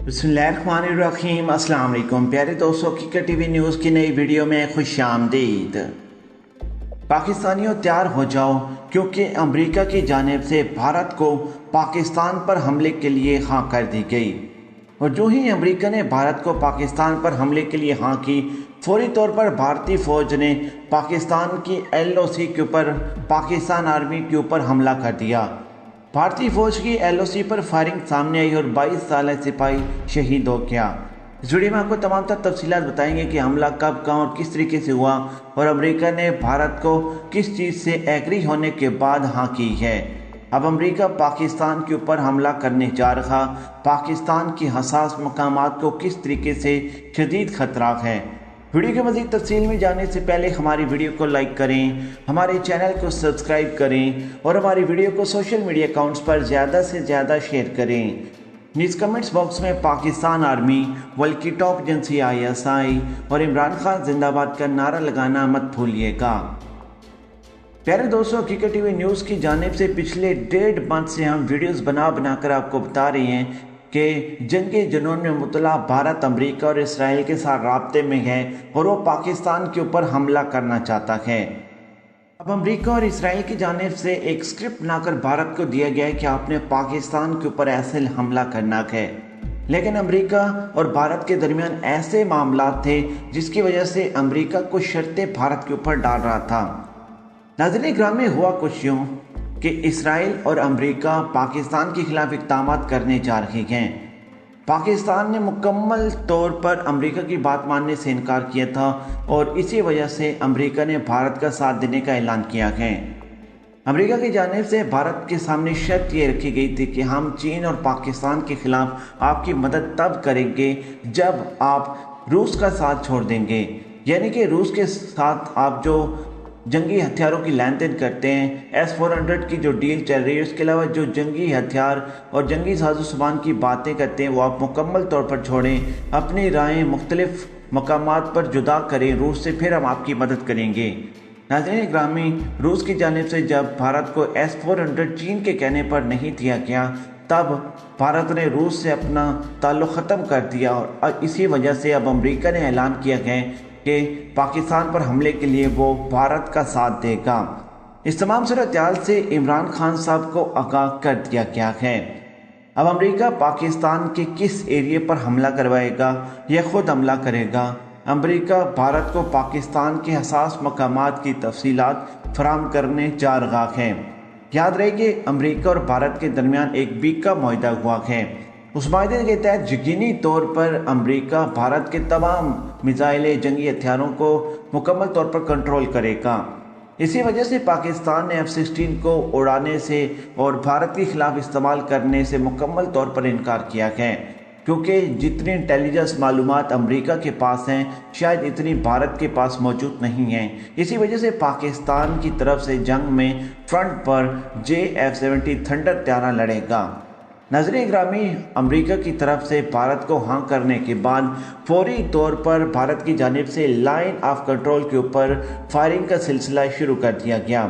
बिस्मिल्लाहिर्रहमानिर्रहीम। अस्सलाम वालेकुम प्यारे दोस्तों, हकीकत टीवी न्यूज़ की नई वीडियो में खुश आमदीद। पाकिस्तानियों तैयार हो जाओ, क्योंकि अमेरिका की जानिब से भारत को पाकिस्तान पर हमले के लिए हाँ कर दी गई। और जो ही अमेरिका ने भारत को पाकिस्तान पर हमले के लिए हाँ की, फौरी तौर पर भारतीय फ़ौज ने पाकिस्तान की LOC के ऊपर, पाकिस्तान आर्मी के ऊपर हमला कर दिया। भारतीय फ़ौज की LOC पर फायरिंग सामने आई और 22 साल सिपाही शहीद हो गया। इस वीडियो में आपको तमाम तफसीलात बताएंगे कि हमला कब, कहाँ और किस तरीके से हुआ और अमेरिका ने भारत को किस चीज़ से एग्री होने के बाद हाँ की है। अब अमेरिका पाकिस्तान के ऊपर हमला करने जा रहा, पाकिस्तान की हसास मकामात को किस तरीके से शदीद खतरा है। वीडियो के मज़ीद तफसील में जाने से पहले हमारी वीडियो को लाइक करें, हमारे चैनल को सब्सक्राइब करें और हमारी वीडियो को सोशल मीडिया अकाउंट्स पर ज़्यादा से ज़्यादा शेयर करें। नीचे कमेंट्स बॉक्स में पाकिस्तान आर्मी बल्कि टॉप एजेंसी ISI और इमरान खान जिंदाबाद का नारा लगाना मत भूलिएगा। प्यारे दोस्तों, हकीकत टीवी न्यूज़ की जानिब से पिछले 1.5 मंथ से हम वीडियोस बना कर आपको बता रहे हैं कि जंगे जुनून में मुबतला भारत अमेरिका और इसराइल के साथ राब्ते में है और वो पाकिस्तान के ऊपर हमला करना चाहता है। अब अमेरिका और इसराइल की जानिब से एक स्क्रिप्ट बनाकर भारत को दिया गया है कि आपने पाकिस्तान के ऊपर ऐसे हमला करना है, लेकिन अमेरिका और भारत के दरमियान ऐसे मामला थे जिसकी वजह से अमेरिका कुछ शर्तें भारत के ऊपर डाल रहा था। नाज़रीन ग्राम में हुआ कुछ यूँ कि इसराइल और अमेरिका पाकिस्तान के खिलाफ इक़दाम करने जा रहे हैं। पाकिस्तान ने मुकम्मल तौर पर अमेरिका की बात मानने से इनकार किया था और इसी वजह से अमेरिका ने भारत का साथ देने का ऐलान किया है। अमेरिका की जानिब से भारत के सामने शर्त ये रखी गई थी कि हम चीन और पाकिस्तान के खिलाफ आपकी मदद तब करेंगे जब आप रूस का साथ छोड़ देंगे, यानी कि रूस के साथ आप जो जंगी हथियारों की लेन देन करते हैं, S-400 की जो डील चल रही है, उसके अलावा जो जंगी हथियार और जंगी साजो सामान की बातें करते हैं वो आप मुकम्मल तौर पर छोड़ें, अपनी राहें मुख्तलिफ मकामात पर जुदा करें रूस से, फिर हम आपकी मदद करेंगे। नाज़रीन ग्रामी, रूस की जानिब से जब भारत को S-400 चीन के कहने पर नहीं दिया गया, तब भारत ने रूस से अपना ताल्लुक़ ख़त्म कर दिया और इसी वजह से अब अमेरिका ने ऐलान किया है कि पाकिस्तान पर हमले के लिए वो भारत का साथ देगा। इस तमाम सूरत-ए-हाल से इमरान खान साहब को आगाह कर दिया गया है। अब अमेरिका पाकिस्तान के किस एरिया पर हमला करवाएगा या खुद हमला करेगा, अमेरिका भारत को पाकिस्तान के हसास मकामात की तफसीलात फराहम करने जा रहा है। याद रहे कि अमेरिका और भारत के दरमियान एक बीक का मुआहदा हुआ है। उस माहदे के तहत यकीनी तौर पर अमेरिका भारत के तमाम मिसाइलें, जंगी हथियारों को मुकम्मल तौर पर कंट्रोल करेगा। इसी वजह से पाकिस्तान ने F-16 को उड़ाने से और भारत के खिलाफ इस्तेमाल करने से मुकम्मल तौर पर इनकार किया है, क्योंकि जितनी इंटेलिजेंस मालूमात अमेरिका के पास हैं शायद इतनी भारत के पास मौजूद नहीं हैं। इसी वजह से पाकिस्तान की तरफ से जंग में फ्रंट पर JF-70 थंडर तैयारा लड़ेगा। नाज़रीन ग्रामी, अमेरिका की तरफ से भारत को हाँ करने के बाद फौरी तौर पर भारत की जानिब से लाइन ऑफ कंट्रोल के ऊपर फायरिंग का सिलसिला शुरू कर दिया गया।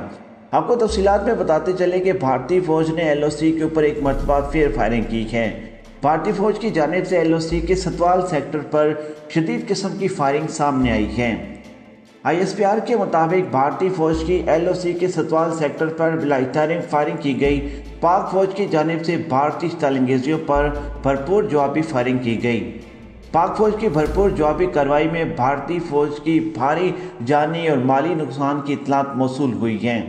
आपको तफसीलात में बताते चले कि भारतीय फ़ौज ने LOC के ऊपर एक मरतबा फिर फायरिंग की है। भारतीय फ़ौज की जानिब से LOC के सतवाल सेक्टर पर शदीद किस्म की फायरिंग सामने आई है। ISPR के मुताबिक भारतीय फ़ौज की LOC के सतवाल सेक्टर पर बिलाइतारिंग फायरिंग की गई। पाक फ़ौज की जानिब से भारतीय तलंगेजियों पर भरपूर जवाबी फायरिंग की गई। पाक फ़ौज की भरपूर जवाबी कार्रवाई में भारतीय फ़ौज की भारी जानी और माली नुकसान की इतलात मौसूल हुई हैं।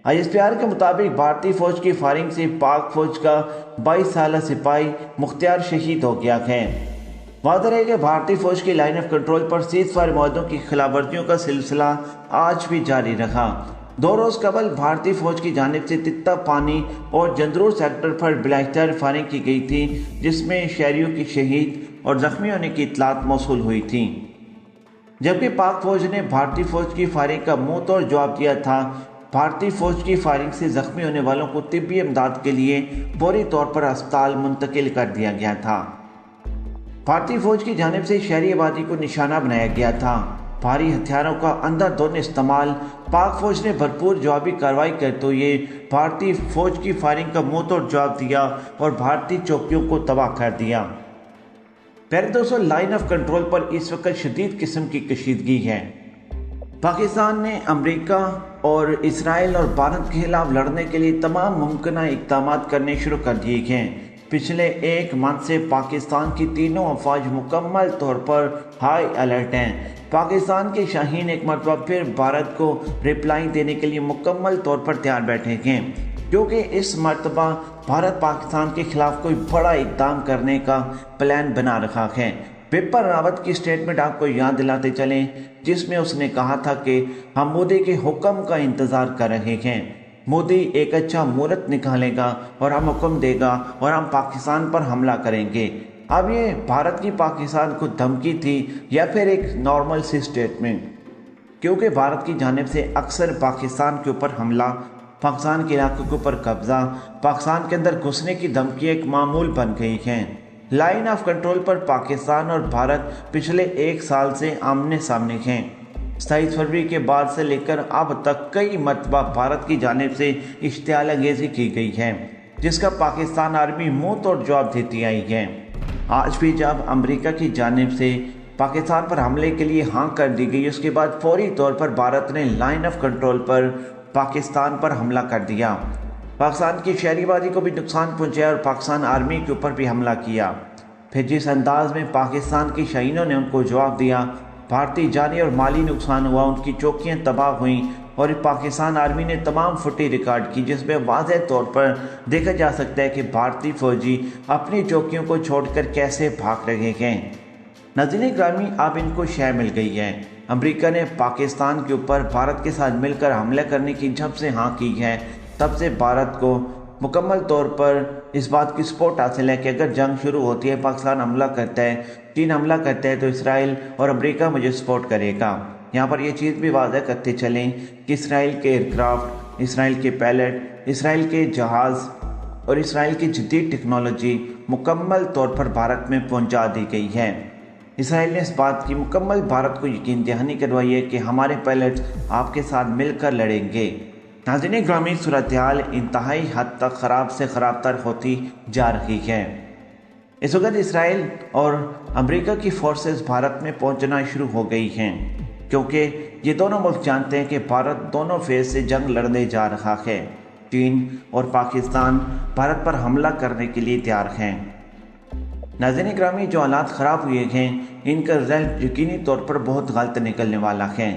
ISPR के मुताबिक भारतीय फ़ौज की फायरिंग से पाक फ़ौज का 22 साल सिपाही मुख्तियार शहीद हो गया है। वाज़ेह है कि भारतीय फ़ौज की लाइन ऑफ कंट्रोल पर सीज़फायर मुआहदों की खिलाफवर्जियों का सिलसिला आज भी जारी रहा। 2 रोज़ कबल भारतीय फ़ौज की जानिब से तित्ता पानी और जंदरूर सेक्टर पर बिलाइतार फायरिंग की गई थी, जिसमें शहरियों की शहीद और ज़ख्मी होने की इतलात मौसूल हुई थी। जबकि पाक फ़ौज ने भारतीय फ़ौज की फायरिंग का मुँह तोड़ जवाब दिया था। भारतीय फ़ौज की फायरिंग से ज़ख्मी होने वालों को तिब्बी इमदाद के लिए फौरी तौर पर अस्पताल मुंतकिल कर दिया गया था। भारतीय फ़ौज की जानिब से शहरी आबादी को निशाना बनाया गया था। भारी हथियारों का अंधाधुंध इस्तेमाल, पाक फ़ौज ने भरपूर जवाबी कार्रवाई करते हुए भारतीय फ़ौज की फायरिंग का मुंह तोड़ जवाब दिया और भारतीय चौकियों को तबाह कर दिया। प्यारे दोस्तों, लाइन ऑफ कंट्रोल पर इस वक्त शदीद किस्म की कशीदगी है। पाकिस्तान ने अमेरिका और इसराइल और भारत के खिलाफ लड़ने के लिए तमाम मुमकिन इक़दाम करने शुरू कर दिए हैं। पिछले एक मंथ से पाकिस्तान की तीनों अफवाज मुकम्मल तौर पर हाई अलर्ट हैं। पाकिस्तान के शाहीन एक मरतबा फिर भारत को रिप्लाई देने के लिए मुकम्मल तौर पर तैयार बैठे हैं, क्योंकि इस मरतबा भारत पाकिस्तान के खिलाफ कोई बड़ा इक़दाम करने का प्लान बना रखा है। बिपिन रावत की स्टेटमेंट आपको याद दिलाते चलें, जिसमें उसने कहा था कि हम मोदी के हुक्म का इंतज़ार कर रहे हैं। मोदी एक अच्छा मुहूर्त निकालेगा और हम हुक्म देगा और हम पाकिस्तान पर हमला करेंगे। अब ये भारत की पाकिस्तान को धमकी थी या फिर एक नॉर्मल सी स्टेटमेंट, क्योंकि भारत की जानिब से अक्सर पाकिस्तान के ऊपर हमला, पाकिस्तान के इलाकों के ऊपर कब्जा, पाकिस्तान के अंदर घुसने की धमकी एक मामूल बन गई है। लाइन ऑफ कंट्रोल पर पाकिस्तान और भारत पिछले एक साल से आमने सामने हैं। 27 फरवरी के बाद से लेकर अब तक कई मरतबा भारत की जानिब से इश्तियाल अंगेज़ी की गई है, जिसका पाकिस्तान आर्मी मुंह तोड़ जवाब देती आई है। आज भी जब अमेरिका की जानिब से पाकिस्तान पर हमले के लिए हाँ कर दी गई, उसके बाद फौरी तौर पर भारत ने लाइन ऑफ कंट्रोल पर पाकिस्तान पर हमला कर दिया। पाकिस्तान की शहरीबाजी को भी नुकसान पहुंचाया और पाकिस्तान आर्मी के ऊपर भी हमला किया। फिर जिस अंदाज में पाकिस्तान की शहीनों ने उनको जवाब दिया, भारतीय जानी और माली नुकसान हुआ, उनकी चौकियां तबाह हुईं और पाकिस्तान आर्मी ने तमाम फुटेज रिकॉर्ड की, जिसमें वाज़ेह तौर पर देखा जा सकता है कि भारतीय फौजी अपनी चौकियों को छोड़कर कैसे भाग रहे हैं। नाज़रीन ग्रामी, अब इनको शय मिल गई है। अमेरिका ने पाकिस्तान के ऊपर भारत के साथ मिलकर हमला करने की जब से हाँ की है, तब से भारत को मुकम्मल तौर पर इस बात की सपोर्ट हासिल है कि अगर जंग शुरू होती है, पाकिस्तान हमला करता है, चीन हमला करता है, तो इसराइल और अमेरिका मुझे सपोर्ट करेगा। यहाँ पर ये चीज़ भी वाज़ह करते चलें कि इसराइल के एयरक्राफ्ट, इसराइल के पायलट, इसराइल के जहाज़ और इसराइल की जदीद टेक्नोलॉजी मुकम्मल तौर पर भारत में पहुँचा दी गई है। इसराइल ने इस बात की मुकम्मल भारत को यकीन दहानी करवाई है कि हमारे पायलट आपके साथ मिलकर लड़ेंगे। नाज़रीन ग्रामी, सूरत हाल इंतहाई हद तक ख़राब से ख़राब तर होती जा रही है। इस वक्त इसराइल और अमेरिका की फोर्सेस भारत में पहुंचना शुरू हो गई हैं, क्योंकि ये दोनों मुल्क जानते हैं कि भारत दोनों फेज से जंग लड़ने जा रहा है। चीन और पाकिस्तान भारत पर हमला करने के लिए तैयार हैं। नाज़रीन ग्रामी, जो हालात ख़राब हुए हैं, इनका रिजल्ट यकीनी तौर पर बहुत गलत निकलने वाला है,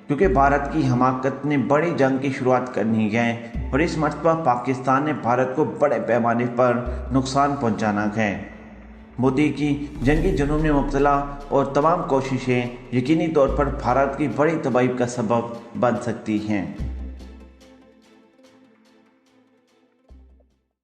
क्योंकि भारत की हमाकत ने बड़ी जंग की शुरुआत करनी है और इस मरतबा पाकिस्तान ने भारत को बड़े पैमाने पर नुकसान पहुंचाना है। मोदी की जंगी जुनून में मुब्तला और तमाम कोशिशें यकीनी तौर पर भारत की बड़ी तबाही का सबब बन सकती हैं।